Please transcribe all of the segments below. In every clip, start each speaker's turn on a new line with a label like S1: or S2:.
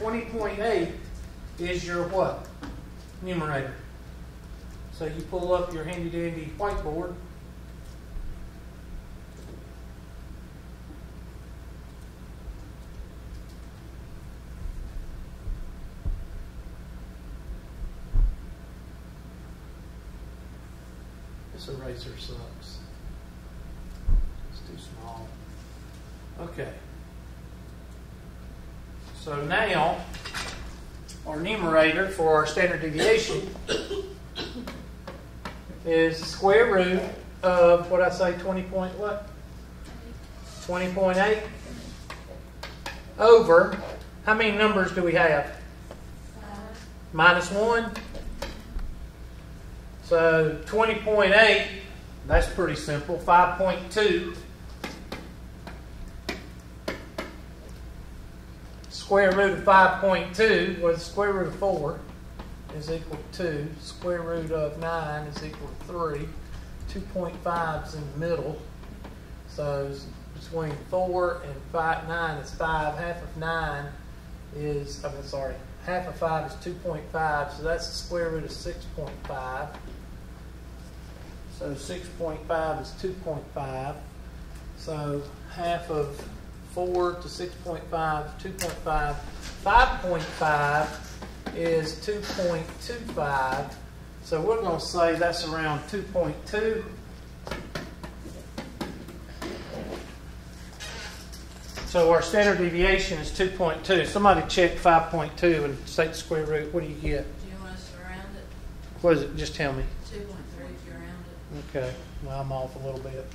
S1: 20.8 is your what? Numerator. So you pull up your handy dandy whiteboard. This eraser sucks. It's too small. Okay. So now, our numerator for our standard deviation is the square root of, what I say, 20.8 over, how many numbers do we have?
S2: 5.
S1: Minus 1. So 20.8, that's pretty simple. 5.2 square root of 5.2, well, the square root of 4 is equal to 2. Square root of 9 is equal to 3. 2.5 is in the middle. So between 4 and 9 is 5. Half of 9 is, half of 5 is 2.5. So that's the square root of 6.5. So 6.5 is 2.5. So half of 4 to 6.5, 2.5. 5.5 is 2.25. So we're going to say that's around 2.2. So our standard deviation is 2.2. Somebody check 5.2 and take the square root. What do you get?
S2: Do you want us to round it?
S1: What is it? Just tell me.
S2: 2.3 if you round it.
S1: Okay. Well, I'm off a little bit.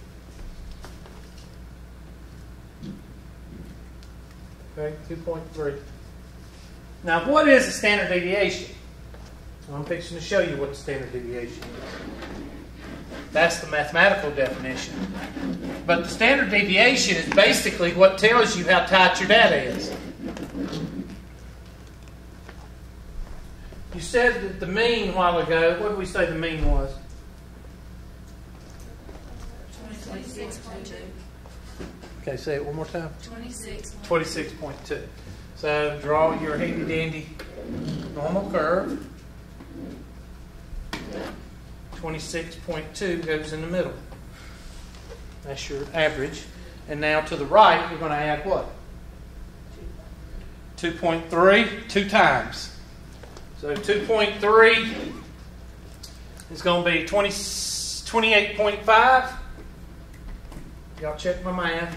S1: Okay, 2.3. Now, what is a standard deviation? Well, I'm fixing to show you what the standard deviation is. That's the mathematical definition. But the standard deviation is basically what tells you how tight your data is. You said that the mean a while ago, what did we say the mean was?
S2: 26.2.
S1: Okay, say it one more time.
S2: 26.2.
S1: So draw your handy dandy normal curve. 26.2 goes in the middle. That's your average. And now to the right, you're going to add what? 2.3, 2 times. So 2.3 is going to be 28.5. Y'all check my math.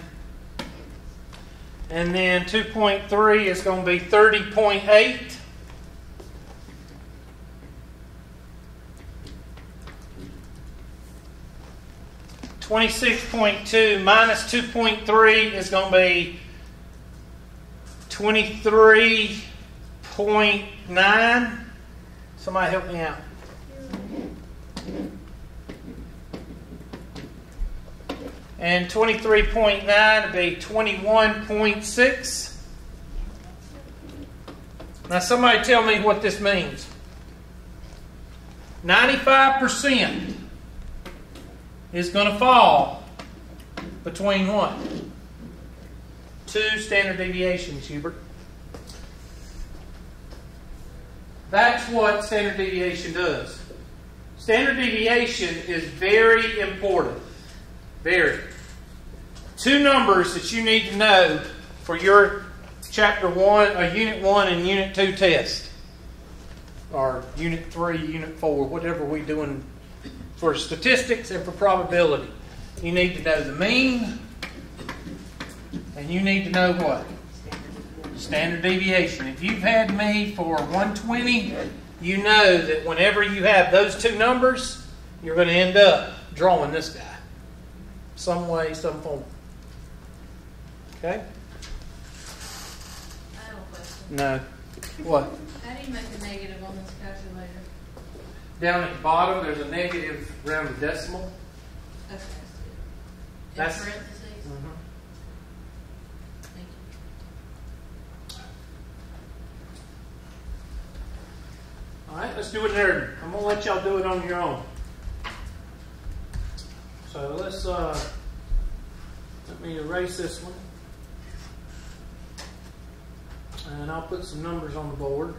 S1: And then 2.3 is going to be 30.8. $26.2 minus 2.3 is going to be 23.9. Somebody help me out. And 23.9 would be 21.6. Now somebody tell me what this means. 95% is going to fall between what? 2 standard deviations, Hubert. That's what standard deviation does. Standard deviation is very important. Very. 2 numbers that you need to know for your Chapter 1, or Unit 1 and Unit 2 test. Or Unit 3, Unit 4, whatever we're doing for statistics and for probability. You need to know the mean, and you need to know what? Standard deviation. If you've had me for 120, you know that whenever you have those 2 numbers, you're going to end up drawing this guy. Some way, some form. Okay?
S2: I have a question.
S1: No. What?
S2: How do you make a negative on this calculator?
S1: Down at the bottom, there's a negative around the decimal.
S2: Okay,
S1: That's-
S2: in parentheses?
S1: Mm-hmm.
S2: Thank you.
S1: All right, let's do it in order. I'm going to let y'all do it on your own. So let's, let me erase this one. And I'll put some numbers on the board.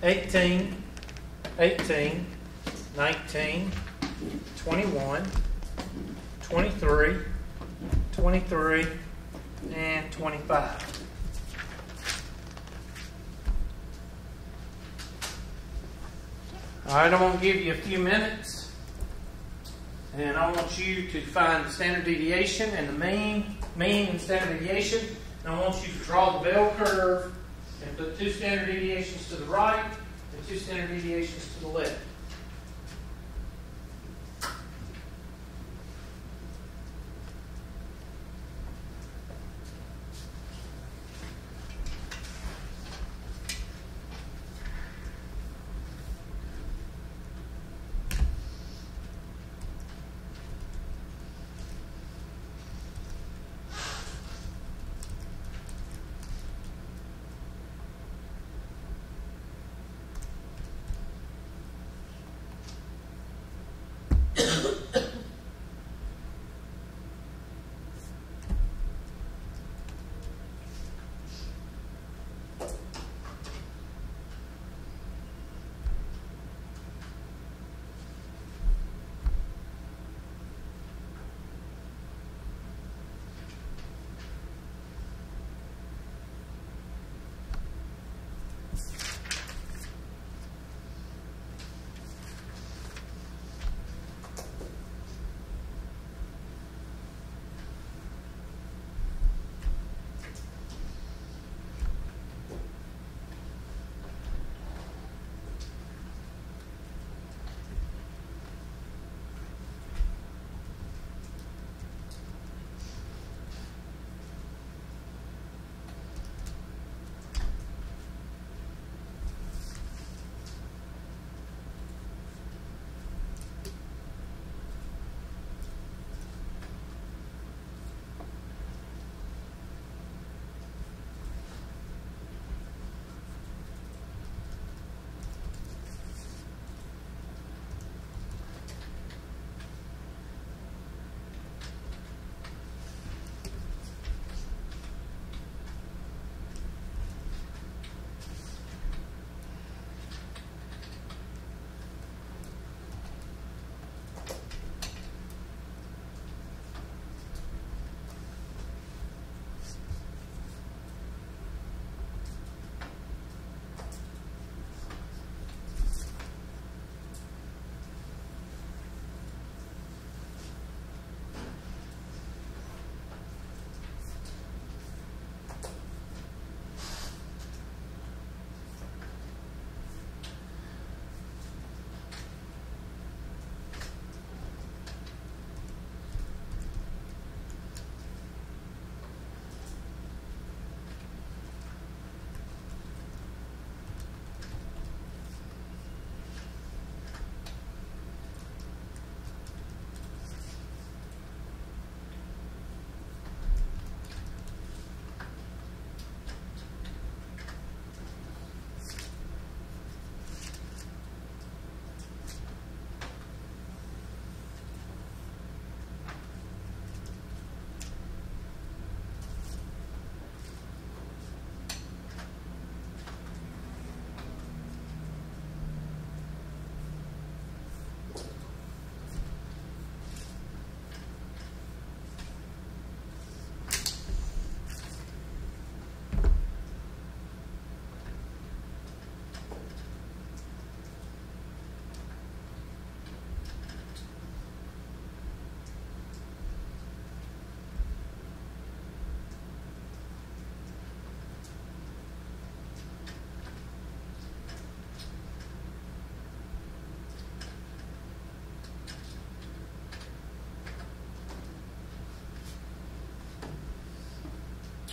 S1: $18, $18, $19, $21, $23, $23, and $25. All right, I'm going to give you a few minutes, and I want you to find the standard deviation and the mean and standard deviation. And I want you to draw the bell curve and put 2 standard deviations to the right and 2 standard deviations to the left.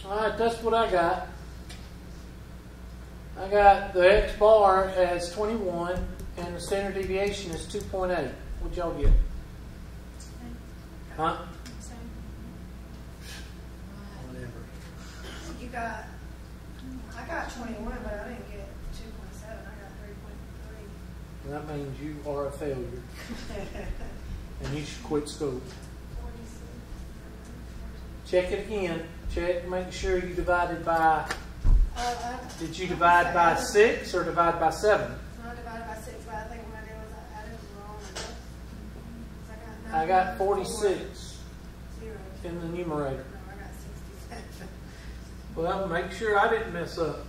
S1: Alright, that's what I got. I got the X bar as 21 and the standard deviation is 2.8. What'd y'all get? Huh? Whatever.
S3: I got 21, but I didn't get 2.7. I got 3.3.
S1: That means you are a failure. and you should quit school. Check it again. Check, make sure you divided by. Did you divide by 6 or divide by 7?
S3: I divided by 6, but I think what I did was I added wrong.
S1: I got 46
S3: 0.
S1: in the numerator.
S3: No, I got 67.
S1: Well, make sure I didn't mess up.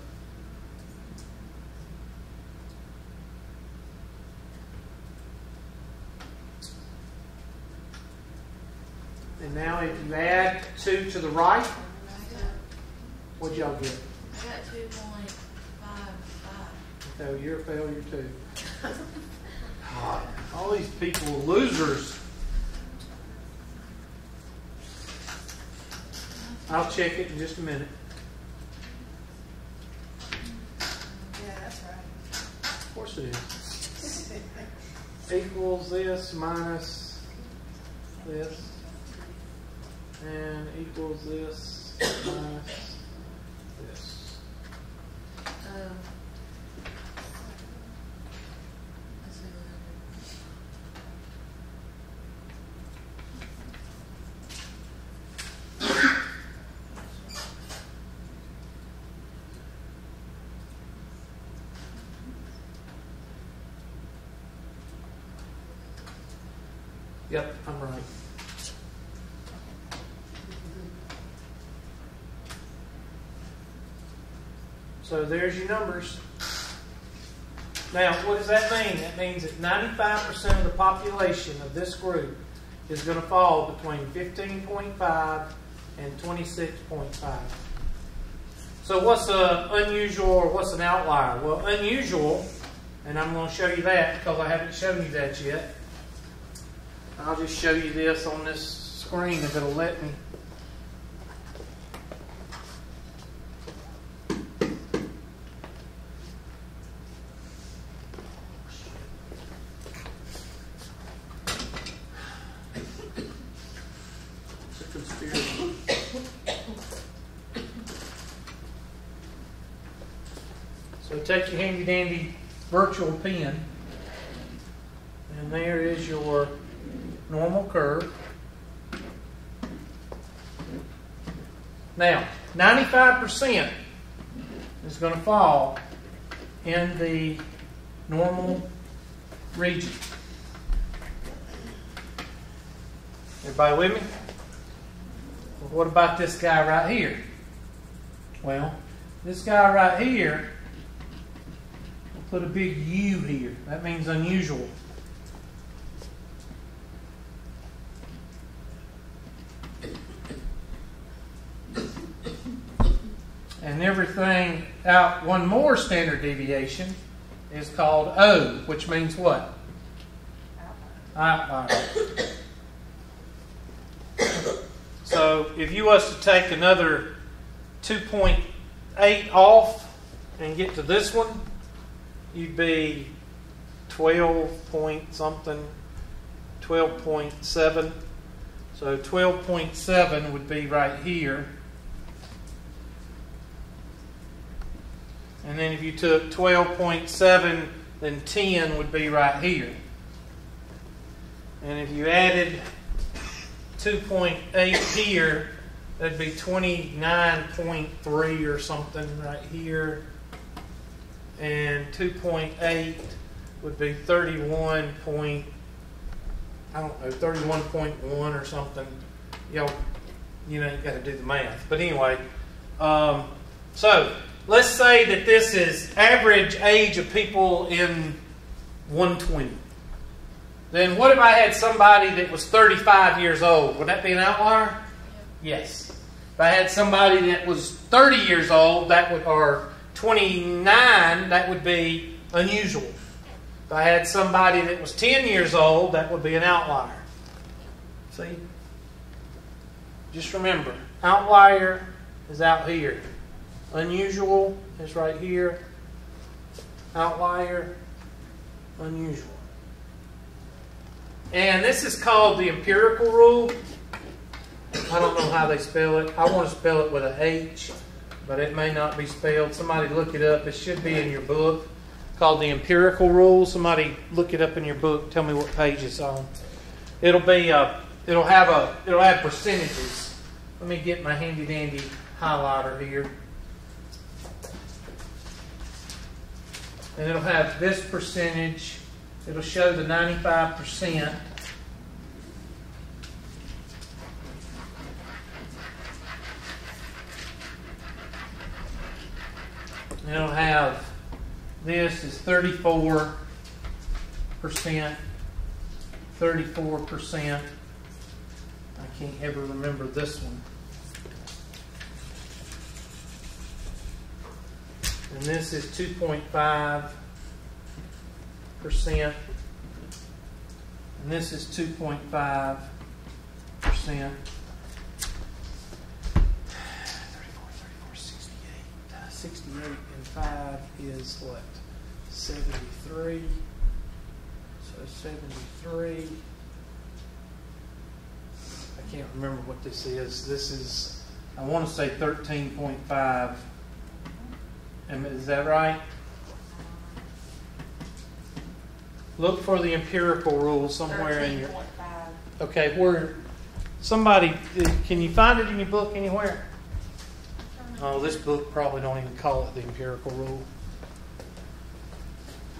S1: And now if you add 2 to the right, what'd y'all get?
S2: I got 2.55.
S1: Okay, you're a failure too. God, all these people are losers. I'll check it in just a minute.
S3: Yeah, that's right.
S1: Of course it is. Equals this minus this. And equals this minus this.
S2: Let's see what
S1: Yep, I'm right. So there's your numbers. Now, what does that mean? That means that 95% of the population of this group is going to fall between 15.5 and 26.5. So what's unusual or what's an outlier? Well, unusual, and I'm going to show you that because I haven't shown you that yet. I'll just show you this on this screen if it'll let me. So take your handy dandy virtual pen, and there is your normal curve. Now, 95% is going to fall in the normal region. Everybody with me? Well, what about this guy right here? Well, this guy right here, we'll put a big U here. That means unusual. And everything out one more standard deviation is called O, which means what? Outlier. So if you was to take another 2.8 off and get to this one, you'd be 12 point something, 12.7. So 12.7 would be right here. And then if you took 12.7, then 10 would be right here. And if you added 2.8 here, that'd be 29.3 or something right here. And 2.8 would be 31.1 or something. You got to do the math. But anyway, so let's say that this is average age of people in 120. Then what if I had somebody that was 35 years old? Would that be an outlier? Yes. If I had somebody that was 30 years old, or 29, that would be unusual. If I had somebody that was 10 years old, that would be an outlier. See? Just remember, outlier is out here. Unusual is right here. Outlier, unusual. And this is called the Empirical Rule. I don't know how they spell it. I want to spell it with a H, but it may not be spelled. Somebody look it up. It should be in your book. Called the Empirical Rule. Somebody look it up in your book. Tell me what page it's on. it'll have percentages. Let me get my handy dandy highlighter here. And it'll have this percentage. It'll show the 95%. And it'll have this is 34%, 34%. I can't ever remember this one. And this is 2.5%. And this is 2.5%. 68 and 5 is what? 73. So 73. I can't remember what this is. This is, I want to say 13.5. Is that right? Look for the empirical rule somewhere in your. Okay, where somebody can you find it in your book anywhere? Oh, this book probably don't even call it the empirical rule.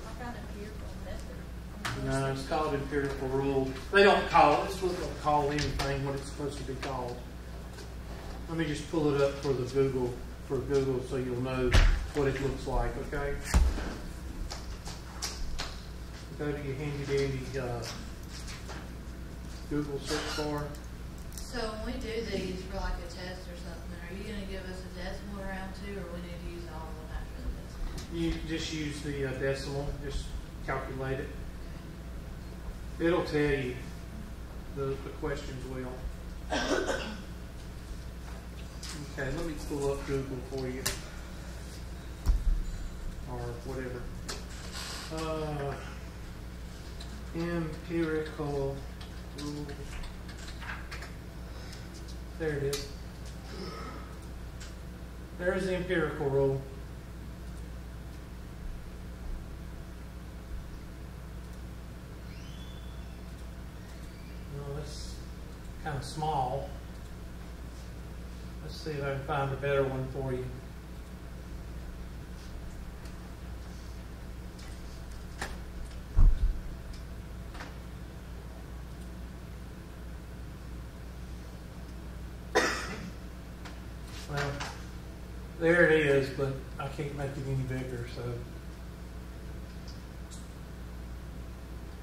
S2: I found empirical method.
S1: No, it's called empirical rule. They don't call it. This book don't call anything what it's supposed to be called. Let me just pull it up for the Google so you'll know what it looks like. Okay. Go to your handy dandy Google search bar.
S2: So when we do these for like a test or something, are you going to give us a decimal around too, or we need to use all of them after the decimal?
S1: You just use the decimal, just calculate it. It'll tell you the questions will. Okay, let me pull up Google for you. Or whatever. Empirical rule. There it is. There's the empirical rule. No, that's kind of small. Let's see if I can find a better one for you. Well, there it is, but I can't make it any bigger, so.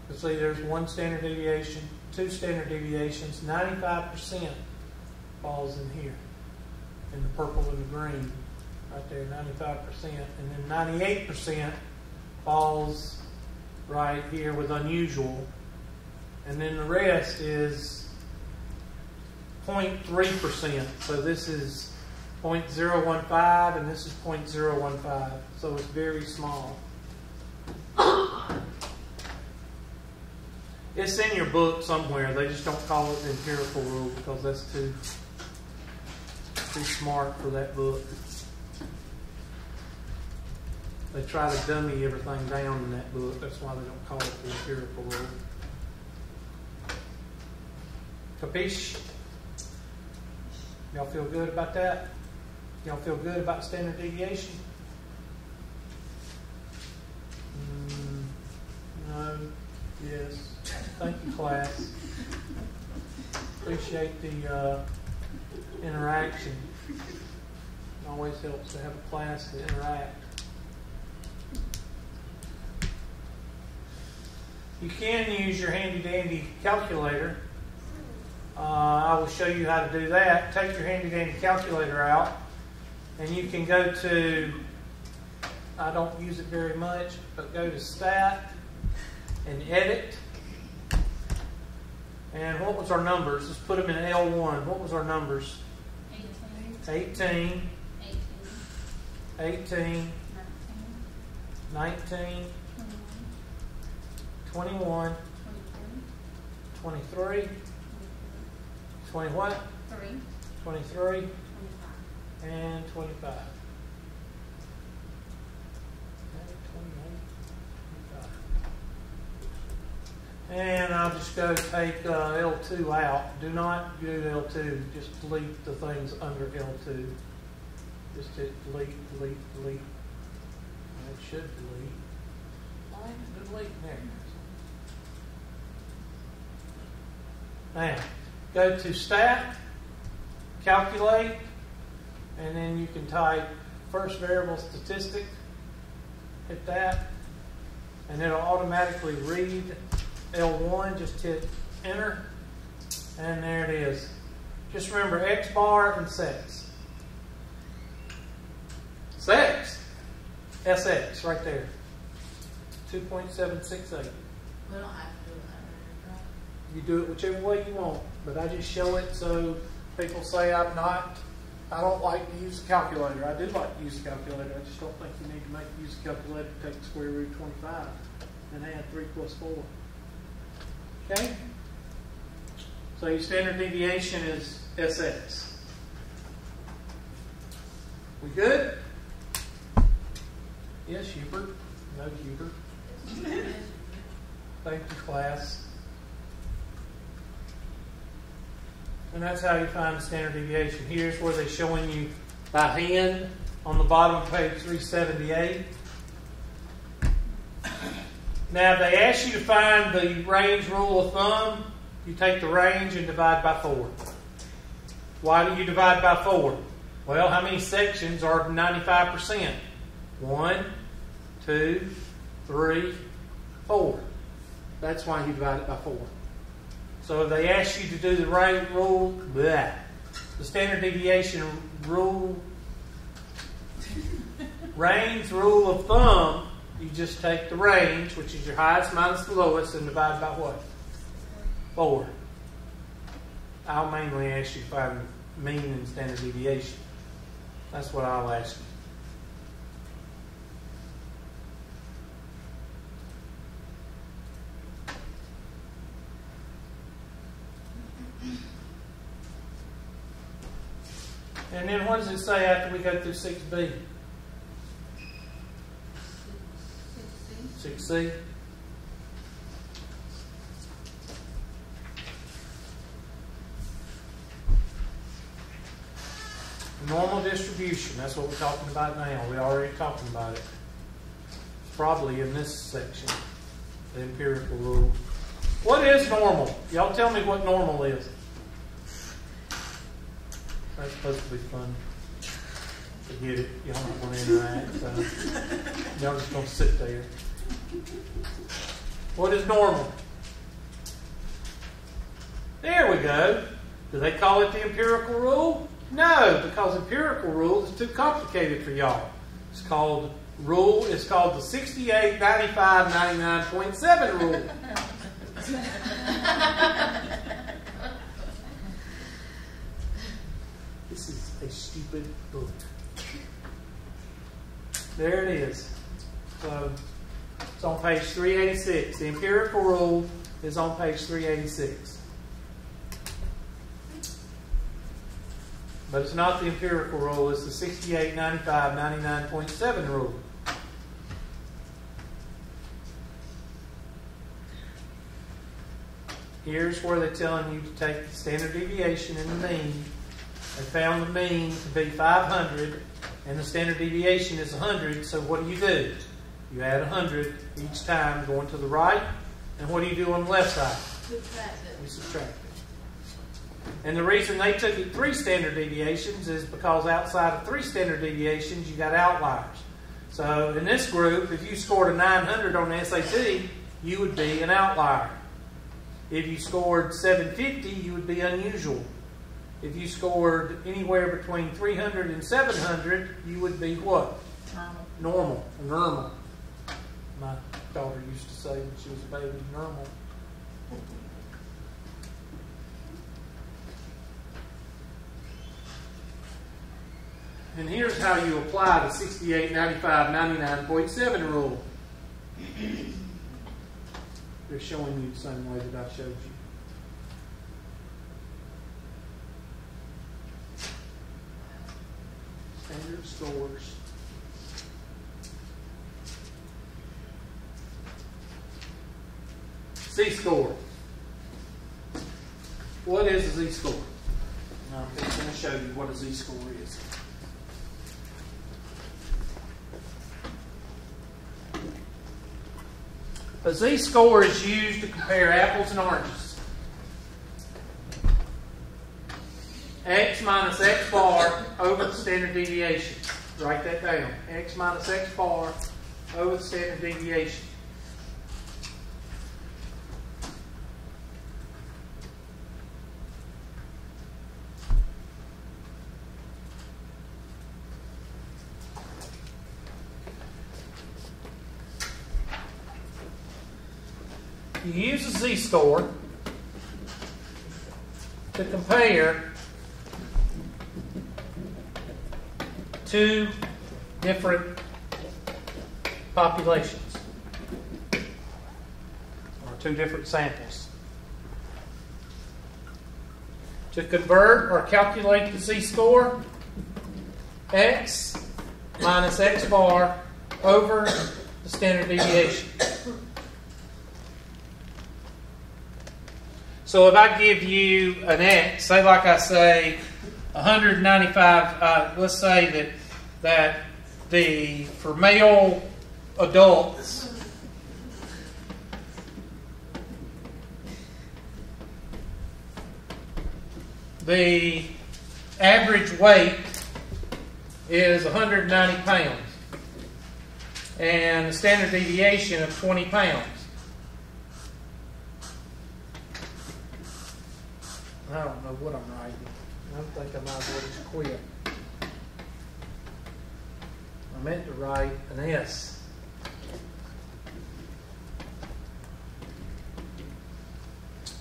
S1: Let's see, there's one standard deviation, two standard deviations, 95% falls in here, in the purple and the green, right there, 95%, and then 98% falls right here with unusual, and then the rest is 0.3%, so this is 0.015 and this is 0.015, so it's very small. It's in your book somewhere. They just don't call it the empirical rule because that's too smart for that book. They try to dummy everything down in that book. That's why they don't call it the empirical rule. Capiche? Y'all feel good about that? Y'all feel good about standard deviation? No. Yes. Thank you, class. Appreciate the interaction. It always helps to have a class to interact. You can use your handy-dandy calculator. I will show you how to do that. Take your handy-dandy calculator out, and you can go to, I don't use it very much, but go to Stat and Edit. And what was our numbers? Let's put them in L1. What was our numbers? 18, 19, 21, 23, 20 what? 23, and 25. And I'll just go take L2 out. Do not do L2. Just delete the things under L2. Just hit delete, delete, delete. It should delete. Why ain't it delete there? Now, go to Stat, Calculate, and then you can type first variable statistic. Hit that, and it'll automatically read L1. Just hit Enter, and there it is. Just remember X bar and sex. Sex. SX right there. 2.768.
S2: We don't have to do it that way, right?
S1: You do it whichever way you want, but I just show it so people say I don't like to use a calculator. I do like to use a calculator. I just don't think you need to use a calculator to take the square root of 25 and add 3 plus 4. Okay? So your standard deviation is SX. We good? Yes, Hubert. No, Hubert. Thank you, class. And that's how you find the standard deviation. Here's where they're showing you by hand on the bottom of page 378. Now, they ask you to find the range rule of thumb. You take the range and divide by 4. Why do you divide by 4? Well, how many sections are 95%? 1, 2, 3, 4. That's why you divide it by 4. So if they ask you to do the range rule, the standard deviation rule, range rule of thumb, you just take the range, which is your highest minus the lowest, and divide by what? 4. I'll mainly ask you to find mean and standard deviation. That's what I'll ask you. And then what does it say after we go through 6B? 6C. Normal distribution. That's what we're talking about now. We're already talking about it. It's probably in this section, the empirical rule. What is normal? Y'all tell me what normal is. That's supposed to be fun. Forget it. Y'all don't want to interact. So y'all just going to sit there. What is normal? There we go. Do they call it the empirical rule? No, because empirical rule is too complicated for y'all. It's called rule. It's called the 68, 95, 99.7 rule. This is a stupid book. There it is. So it's on page 386. The empirical rule is on page 386. But it's not the empirical rule. It's the 68, 95, 99.7 rule. Here's where they're telling you to take the standard deviation and the mean. They found the mean to be 500, and the standard deviation is 100. So what do? You add 100 each time going to the right. And what do you do on the left side?
S2: Subtract it.
S1: You subtract it. And the reason they took it 3 standard deviations is because outside of 3 standard deviations, you got outliers. So in this group, if you scored a 900 on the SAT, you would be an outlier. If you scored 750, you would be unusual. If you scored anywhere between 300 and 700, you would be what? Normal. Normal. My daughter used to say when she was a baby, normal. And here's how you apply the 68, 95, 99.7 rule. They're showing you the same way that I showed you. Standard scores. Z-score. What is a Z-score? I'm going to show you what a Z-score is. A Z-score is used to compare apples and oranges. X minus X bar over the standard deviation. Write that down. X minus X bar over the standard deviation. You use a Z-score to compare two different populations or two different samples. To convert or calculate the Z-score, X minus X bar over the standard deviation. So if I give you an X, say like I say 195, let's say that for male adults, the average weight is 190 pounds and the standard deviation of 20 pounds. I don't know what I'm writing. I think I might as well just quit. I meant to write an S.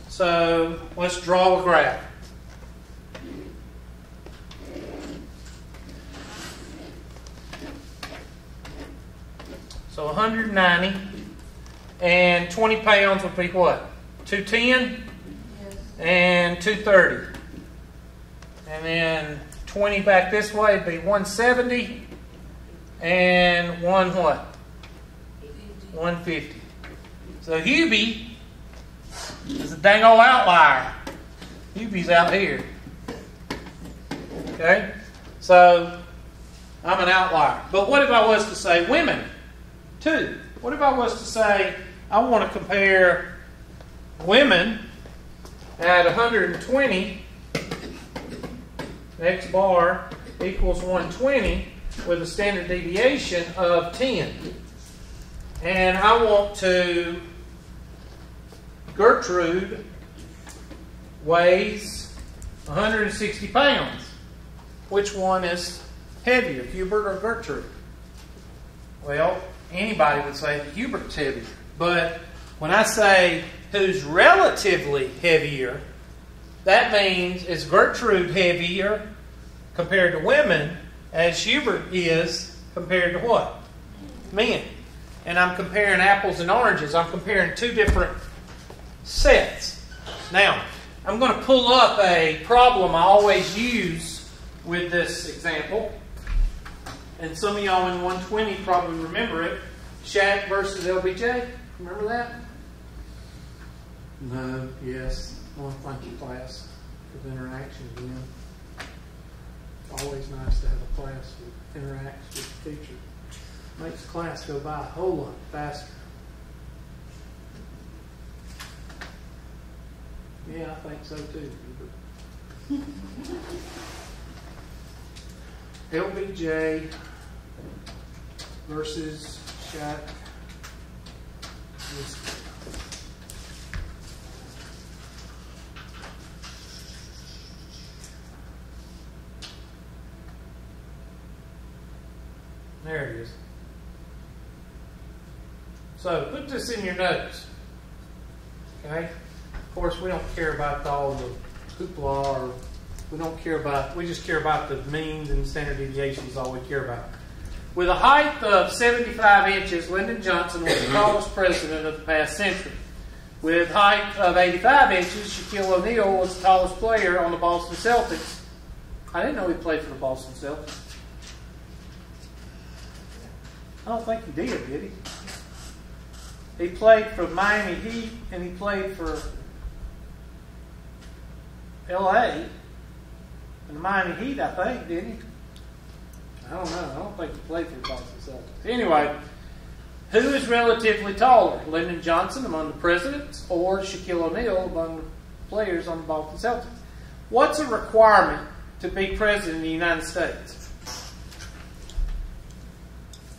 S1: So let's draw a graph. So 190 and 20 pounds would be what? 210? And 230. And then 20 back this way would be 170 and one what? 150. So Hubie is a dang old outlier. Hubie's out here. Okay? So I'm an outlier. But what if I was to say women too? What if I was to say I want to compare women at 120, X bar equals 120 with a standard deviation of 10. And I want to, Gertrude weighs 160 pounds. Which one is heavier, Hubert or Gertrude? Well, anybody would say that Hubert's heavier. But when I say who's relatively heavier, that means is Gertrude heavier compared to women as Hubert is compared to what? Men. And I'm comparing apples and oranges. I'm comparing two different sets. Now, I'm going to pull up a problem I always use with this example. And some of y'all in 120 probably remember it. Chapt versus LBJ. Remember that? No, yes. Well, thank you, class, for the interaction again. Always nice to have a class that interacts with the teacher. Makes class go by a whole lot faster. Yeah, I think so too. LBJ versus Chapt. There it is. So put this in your notes. Okay? Of course, we don't care about all the hoopla, or we just care about the means and standard deviations is all we care about. With a height of 75 inches, Lyndon Johnson was the tallest president of the past century. With a height of 85 inches, Shaquille O'Neal was the tallest player on the Boston Celtics. I didn't know he played for the Boston Celtics. I don't think he did he? He played for Miami Heat and he played for LA. And the Miami Heat, I think, didn't he? I don't know. I don't think he played for the Boston Celtics. Anyway, who is relatively taller? Lyndon Johnson among the presidents or Shaquille O'Neal among the players on the Boston Celtics? What's a requirement to be president of the United States?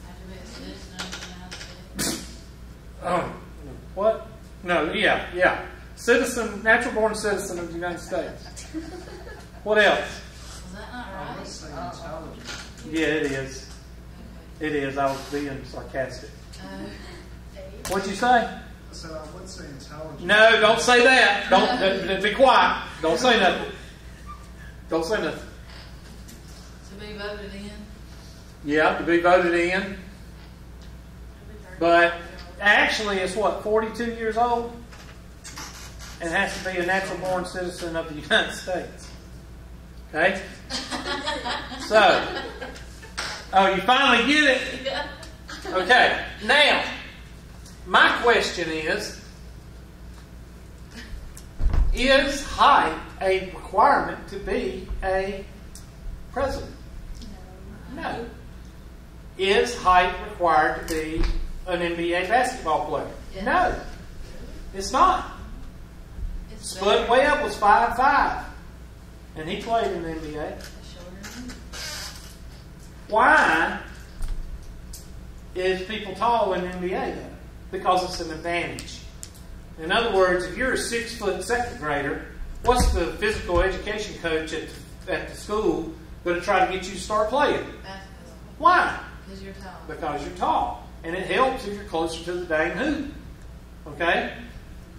S2: Have to be a citizen of the United States.
S1: What? No, yeah. Citizen, natural-born citizen of the United States. What else?
S2: Was that not right?
S4: Let's say intelligent.
S1: Yeah, it is. It is. I was being sarcastic. What'd you say?
S4: I said I would say intelligent.
S1: No, don't say that. Don't be quiet. Don't say nothing. Don't say nothing.
S2: To be voted in?
S1: Yeah, to be voted in. But actually, it's what, 42 years old? And has to be a natural-born citizen of the United States. Okay? So, you finally get it?
S2: Yeah.
S1: Okay. Now, my question is height a requirement to be a president? No. Is height required to be an NBA basketball player?
S2: Yeah.
S1: No. It's not.
S2: It's
S1: Spud Webb was 5'5", and he played in the NBA.
S2: shorter.
S1: Why is people tall in the NBA though? Because it's an advantage. In other words, if you're a 6-foot second grader, what's the physical education coach at the school going to try to get you to start playing?
S2: Basketball.
S1: Why?
S2: Because you're tall.
S1: Because you're tall. And it helps if you're closer to the dang hoop. Okay?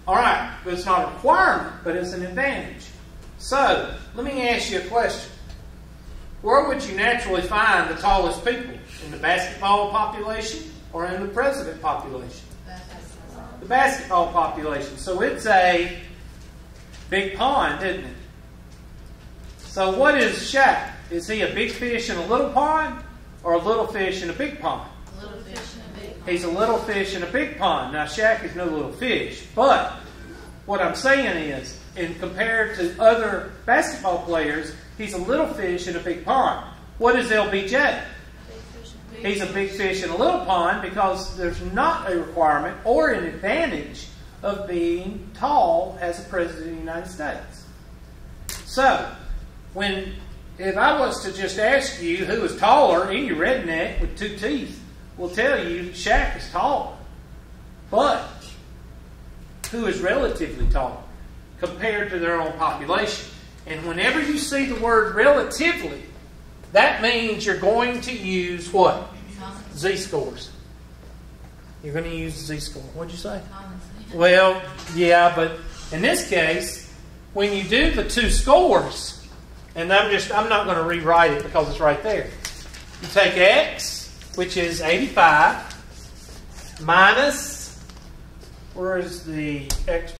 S1: Alright, but it's not a requirement, but it's an advantage. So, let me ask you a question. Where would you naturally find the tallest people? In the basketball population or in the president population?
S2: Basketball.
S1: The basketball population. So it's a big pond, isn't it? So what is Chapt? Is he a big fish in a little pond or a little fish in a big pond?
S2: A little fish in a big pond.
S1: He's a little fish in a big pond. Now Shaq is no little fish. But what I'm saying is, compared to other basketball players, he's a little fish in a big pond. What is LBJ? He's a big fish in a little pond because there's not a requirement or an advantage of being tall as a president of the United States. So, if I was to just ask you who is taller, any redneck with 2 teeth will tell you Shaq is taller. But who is relatively tall compared to their own population? And whenever you see the word relatively, that means you're going to use what? Z-scores. You're going to use Z-score. What'd you say? Well, yeah, but in this case, when you do the 2 scores, and I'm not going to rewrite it because it's right there. You take X, which is 85, minus, where is the X